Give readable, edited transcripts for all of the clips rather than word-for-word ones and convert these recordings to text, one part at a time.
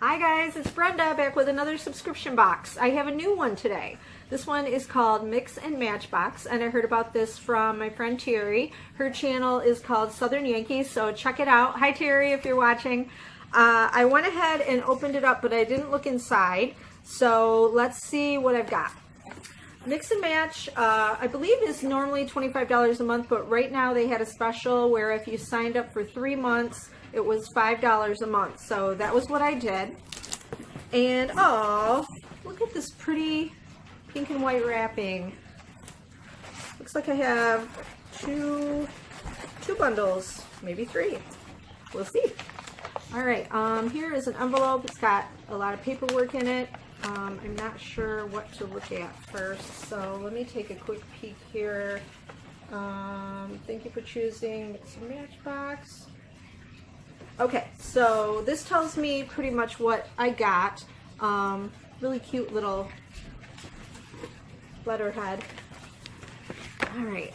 Hi guys, it's Brenda back with another subscription box. I have a new one today. This one is called Mix and Matchbox, and I heard about this from my friend Terry. Her channel is called Southern Yankees, so check it out. Hi Terry, if you're watching. I went ahead and opened it up, but I didn't look inside. So let's see what I've got. Mix and Match, I believe is normally $25 a month, but right now they had a special where if you signed up for 3 months, it was $5 a month. So that was what I did. And oh, look at this pretty pink and white wrapping. Looks like I have two bundles, maybe 3. We'll see. All right, here is an envelope. It's got a lot of paperwork in it. I'm not sure what to look at first, so let me take a quick peek here. Thank you for choosing Mix and Matchbox. Okay, so this tells me pretty much what I got. Really cute little letterhead. All right,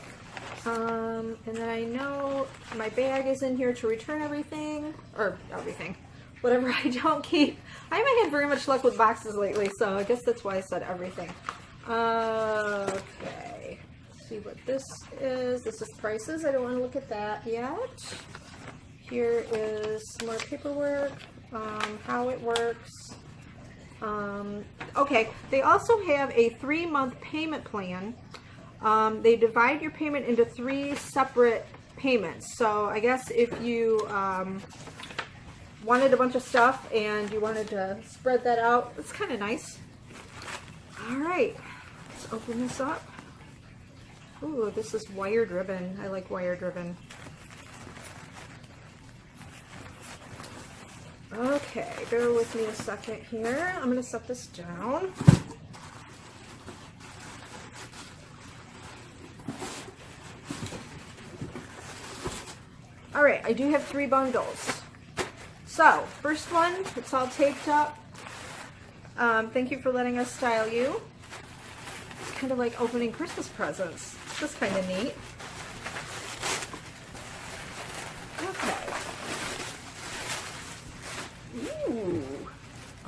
and then I know my bag is in here to return everything, or everything. Whatever I don't keep. I haven't had very much luck with boxes lately, so I guess that's why I said everything. Okay, let's see what this is. This is prices. I don't want to look at that yet. Here is some more paperwork, how it works. Okay, they also have a 3-month payment plan. They divide your payment into 3 separate payments. So I guess if you wanted a bunch of stuff and you wanted to spread that out, it's kind of nice. All right, let's open this up. Ooh, this is wired ribbon. I like wired ribbon. Okay, bear with me a second here. I'm going to set this down. All right, I do have 3 bundles. So, first one, it's all taped up. Thank you for letting us style you. It's kind of like opening Christmas presents. That's kind of neat. Okay. Ooh.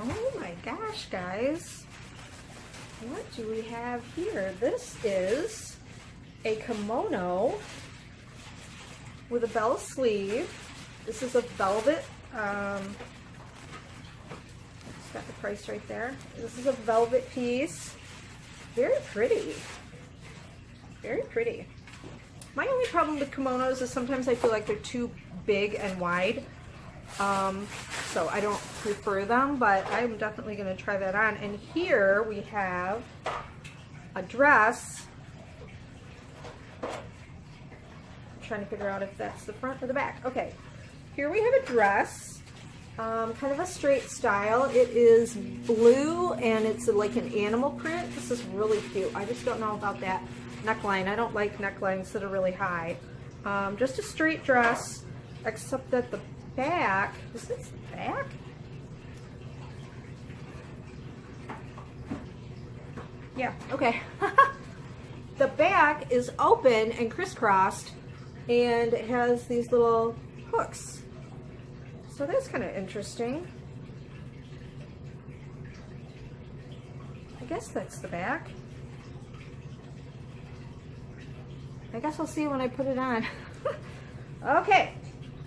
Oh my gosh, guys. What do we have here? This is a kimono with a bell sleeve. This is a velvet. It's got the price right there. This is a velvet piece. Very pretty. Very pretty. My only problem with kimonos is sometimes I feel like they're too big and wide. So I don't prefer them, but I'm definitely going to try that on. And here we have a dress. I'm trying to figure out if that's the front or the back. Okay. Here we have a dress, kind of a straight style. It is blue and it's like an animal print. This is really cute. I just don't know about that neckline. I don't like necklines that are really high. Just a straight dress, except that the back, is this the back? Yeah, okay. The back is open and crisscrossed and it has these little hooks. So that's kind of interesting. I guess that's the back. I guess I'll see when I put it on. Okay,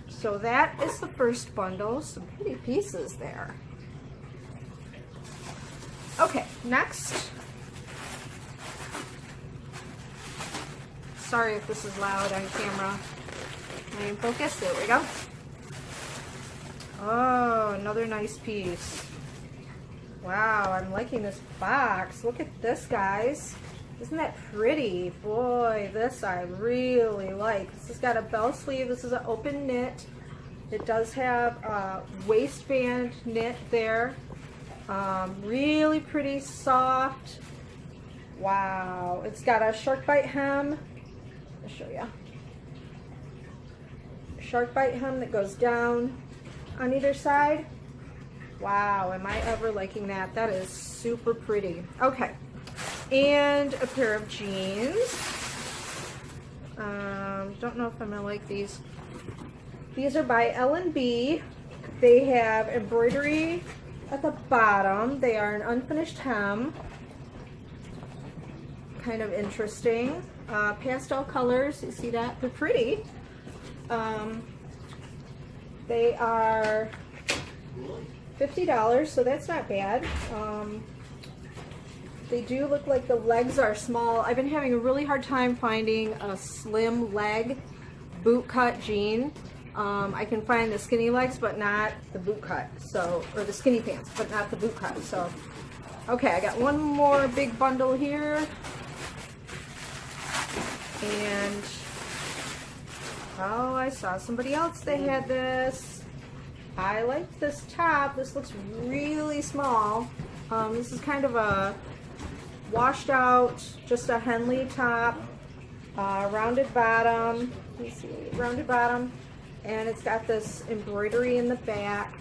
so that is the first bundle. Some pretty pieces there. Okay, next. Sorry if this is loud on camera. Main focus, there we go. Oh, another nice piece. Wow, I'm liking this box. Look at this, guys. Isn't that pretty? Boy, this I really like. This has got a bell sleeve. This is an open knit. It does have a waistband knit there. Really pretty, soft. Wow. It's got a shark bite hem. I'll show you. Shark bite hem that goes down on either side. Wow, am I ever liking that? That is super pretty. Okay, and a pair of jeans. Don't know if I'm gonna like these. These are by L&B. They have embroidery at the bottom. They are an unfinished hem. Kind of interesting. Pastel colors, you see that? They're pretty. They are $50, so that's not bad. They do look like the legs are small. I've been having a really hard time finding a slim leg boot cut jean. I can find the skinny legs, but not the boot cut. So, or the skinny pants, but not the boot cut. So, okay, I got one more big bundle here. And, oh, I saw somebody else that had this. I like this top. This looks really small. This is kind of a washed out, just a Henley top, rounded bottom. Let me see, rounded bottom. And it's got this embroidery in the back.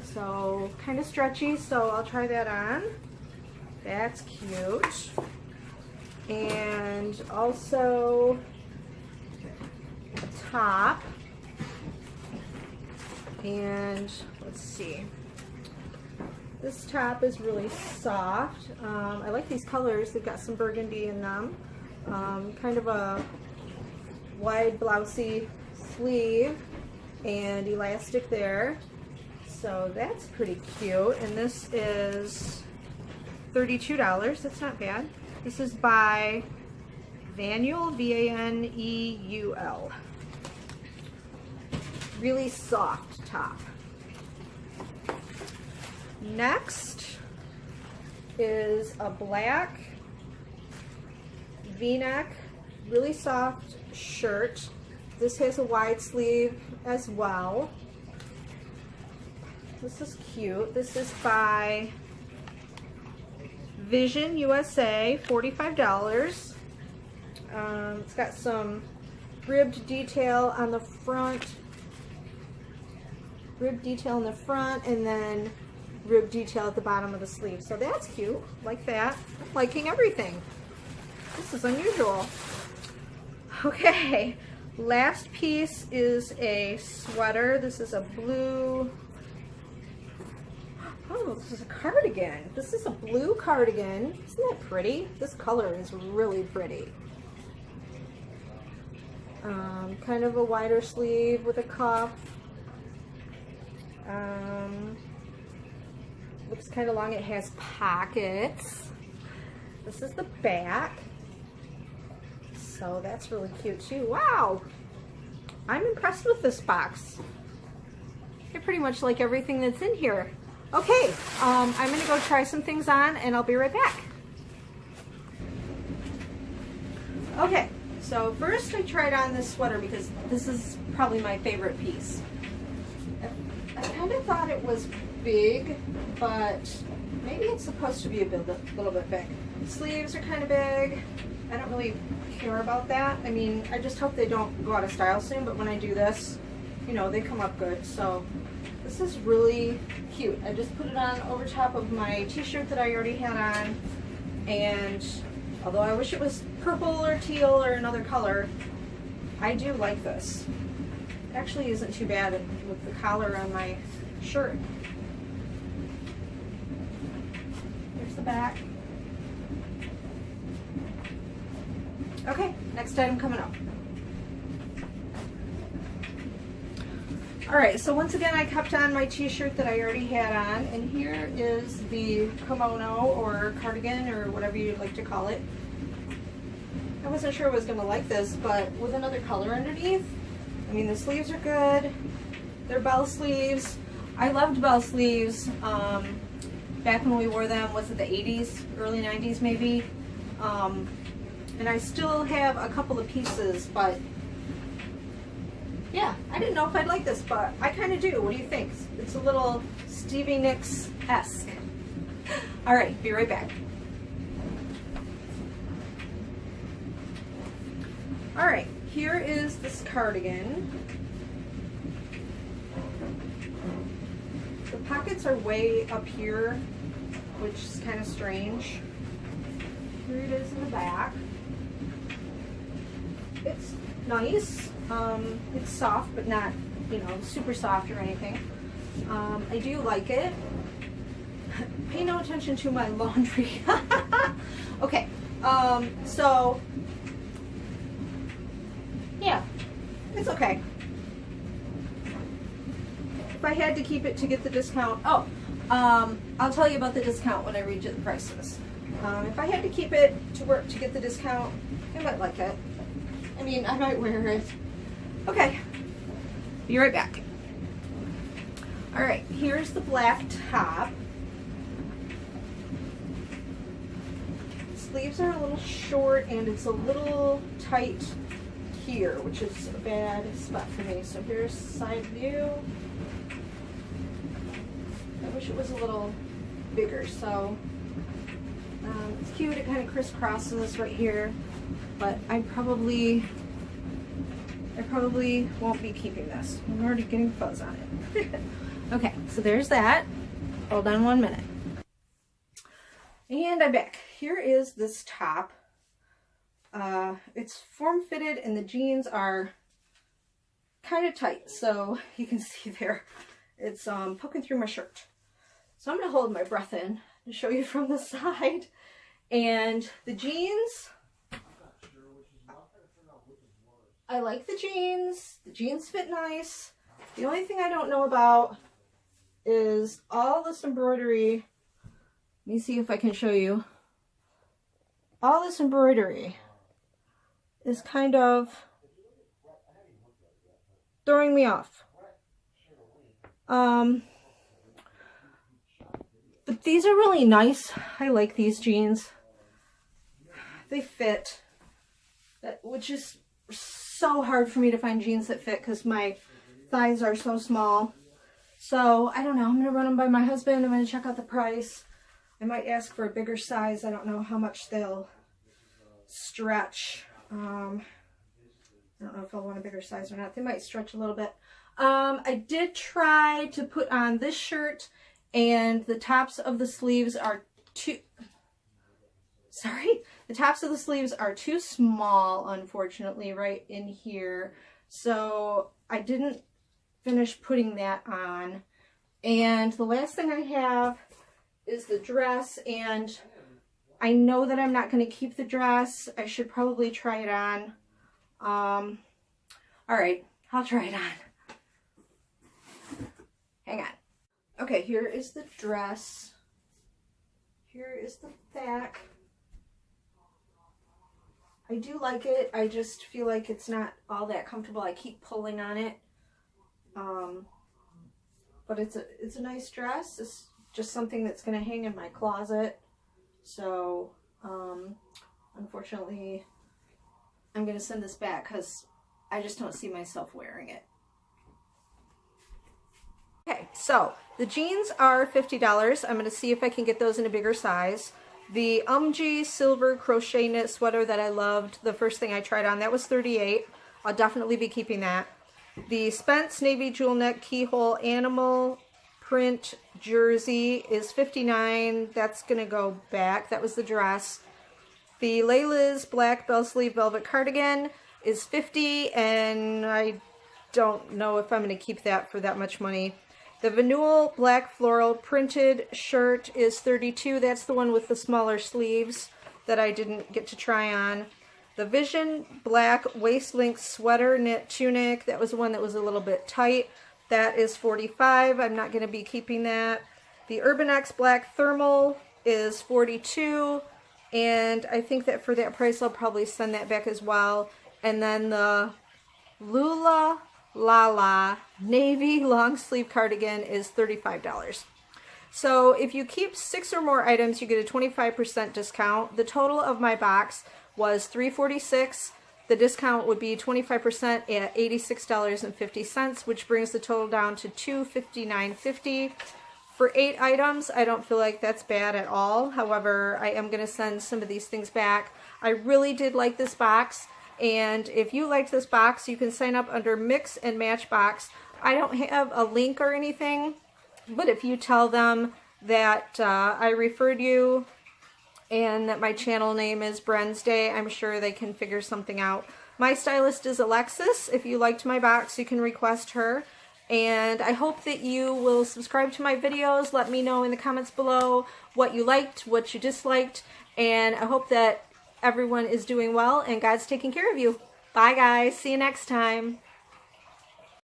So, kind of stretchy, so I'll try that on. That's cute. And also a top, and let's see, this top is really soft. I like these colors. They've got some burgundy in them. Kind of a wide blousey sleeve and elastic there, so that's pretty cute. And this is $32. That's not bad. This is by Vaneul, V-A-N-E-U-L. Really soft top. Next is a black V-neck, really soft shirt. This has a wide sleeve as well. This is cute. This is by Vision USA, $45. It's got some ribbed detail on the front, and then ribbed detail at the bottom of the sleeve. So that's cute, like that. I'm liking everything. This is unusual. Okay, last piece is a sweater. This is a blue, oh, this is a cardigan. This is a blue cardigan. Isn't that pretty? This color is really pretty. Kind of a wider sleeve with a cuff. Looks kind of long. It has pockets. This is the back. So that's really cute too. Wow! I'm impressed with this box. I pretty much like everything that's in here. Okay, I'm going to go try some things on and I'll be right back. Okay, so first I tried on this sweater because this is probably my favorite piece. I kind of thought it was big, but maybe it's supposed to be a little bit big. The sleeves are kind of big. I don't really care about that. I mean, I just hope they don't go out of style soon, but when I do this, you know, they come up good. So this is really cute. I just put it on over top of my t-shirt that I already had on, and although I wish it was purple or teal or another color, I do like this. It actually isn't too bad with the collar on my shirt. There's the back. Okay, next item coming up. Alright, so once again I kept on my t-shirt that I already had on, and here is the kimono or cardigan or whatever you'd like to call it. I wasn't sure I was going to like this, but with another color underneath. I mean, the sleeves are good. They're bell sleeves. I loved bell sleeves back when we wore them. Was it the 80s, early 90s maybe? And I still have a couple of pieces, but yeah, I didn't know if I'd like this, but I kind of do. What do you think? It's a little Stevie Nicks-esque. All right, be right back. All right, here is this cardigan. The pockets are way up here, which is kind of strange. Here it is in the back. It's nice. It's soft, but not, you know, super soft or anything. I do like it. attention to my laundry. Okay, so, yeah, it's okay. If I had to keep it to get the discount, I'll tell you about the discount when I read you the prices. If I had to keep it to work to get the discount, I might like it. I mean, I might wear it. Okay, be right back. All right, here's the black top. Sleeves are a little short and it's a little tight here, which is a bad spot for me. So here's side view. I wish it was a little bigger. So it's cute. It kind of crisscrosses right here, but I probably won't be keeping this. I'm already getting fuzz on it. Okay, so there's that. Hold on 1 minute. And I'm back. Here is this top. It's form-fitted and the jeans are kind of tight. So you can see there, it's poking through my shirt. So I'm going to hold my breath in and show you from the side. And the jeans, I like the jeans. The jeans fit nice. The only thing I don't know about is all this embroidery. Let me see if I can show you. All this embroidery is kind of throwing me off. But these are really nice. I like these jeans. They fit, which is so hard for me to find jeans that fit because my thighs are so small. So I don't know. I'm going to run them by my husband. I'm going to check out the price. I might ask for a bigger size. I don't know how much they'll stretch. I don't know if I'll want a bigger size or not. They might stretch a little bit. I did try to put on this shirt and the tops of the sleeves are too small, unfortunately, right in here. So I didn't finish putting that on. And the last thing I have is the dress, and I know that I'm not going to keep the dress. I should probably try it on. All right, I'll try it on. Hang on. Okay, here is the dress. Here is the back. I do like it. I just feel like it's not all that comfortable. I keep pulling on it. But it's a nice dress. It's just something that's going to hang in my closet. So, unfortunately, I'm going to send this back because I just don't see myself wearing it. Okay, so the jeans are $50. I'm going to see if I can get those in a bigger size. The Umgee silver crochet knit sweater that I loved, the first thing I tried on, that was $38. I'll definitely be keeping that. The Spence navy jewel neck keyhole animal print jersey is $59. That's going to go back. That was the dress. The Layla's black bell sleeve velvet cardigan is $50, and I don't know if I'm going to keep that for that much money. The Vanul black floral printed shirt is $32. That's the one with the smaller sleeves that I didn't get to try on. The Vision black waist length sweater knit tunic, that was the one that was a little bit tight. That is $45. I'm not going to be keeping that. The Urban X black thermal is $42. And I think that for that price, I'll probably send that back as well. And then the Lula Lala navy long sleeve cardigan is $35. So if you keep 6 or more items, you get a 25% discount. The total of my box was $346. The discount would be 25% at $86.50, which brings the total down to $259.50. For 8 items, I don't feel like that's bad at all. However, I am going to send some of these things back. I really did like this box, and if you liked this box, you can sign up under Mix and Matchbox. I don't have a link or anything, but if you tell them that I referred you and that my channel name is Bren's Day, I'm sure they can figure something out. My stylist is Alexis. If you liked my box, you can request her. And I hope that you will subscribe to my videos. Let me know in the comments below what you liked, what you disliked. And I hope that everyone is doing well and God's taking care of you. Bye guys. See you next time.